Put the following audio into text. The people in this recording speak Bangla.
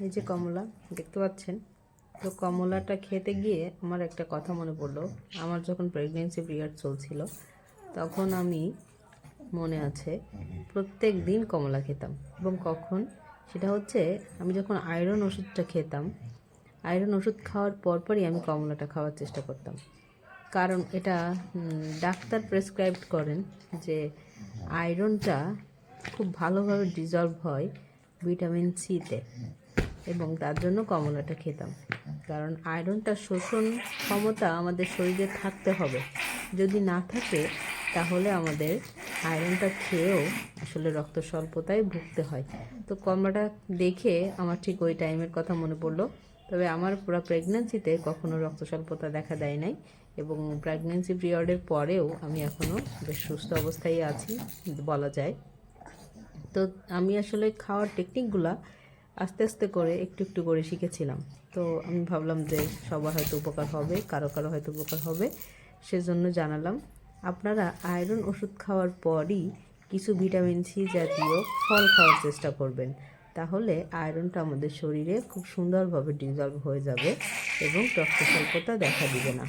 এই যে কমলা দেখতে পাচ্ছেন। তো কমলাটা খেতে গিয়ে আমার একটা কথা মনে পড়লো। আমার যখন প্রেগনেন্সি পিরিয়ড চলছিল তখন আমি মনে আছে প্রত্যেক দিন কমলা খেতাম। এবং কখন সেটা হচ্ছে আমি যখন আয়রন ওষুধটা খেতাম, আয়রন ওষুধ খাওয়ার পরপরই আমি কমলাটা খাওয়ার চেষ্টা করতাম। কারণ এটা ডাক্তার প্রেসক্রাইব করেন যে আয়রনটা খুব ভালোভাবে ডিজলভ হয় ভিটামিন সিতে, এবং তার জন্য কমলাটা খেতাম। কারণ আয়রনটা শোষণ ক্ষমতা আমাদের শরীরে থাকতে হবে, যদি না থাকে তাহলে আমাদের আয়রনটা খেয়েও আসলে রক্ত স্বল্পতায় ভুগতে হয়। তো কমলাটা দেখে আমার ঠিক ওই টাইমের কথা মনে পড়লো। তবে আমার পুরো প্রেগন্যান্সিতে কখনো রক্ত স্বল্পতা দেখা দেয় নাই, এবং প্রেগন্যান্সি পিরিয়ডের পরেও আমি এখনও বেশ সুস্থ অবস্থায় আছি বলা যায়। তো আমি আসলে খাওয়ার টেকনিকগুলা আস্তে আস্তে করে একটু একটু করে শিখেছিলাম। তো আমি ভাবলাম যে সবার হয়তো উপকার হবে, কারো কারো হয়তো উপকার হবে, সেজন্য জানালাম। আপনারা আয়রন ওষুধ খাওয়ার পরই কিছু ভিটামিন সি জাতীয় ফল খাওয়ার চেষ্টা করবেন, তাহলে আয়রনটা আমাদের শরীরে খুব সুন্দরভাবে ডিজলভ হয়ে যাবে এবং রক্ত স্বল্পতা দেখা দিবে না।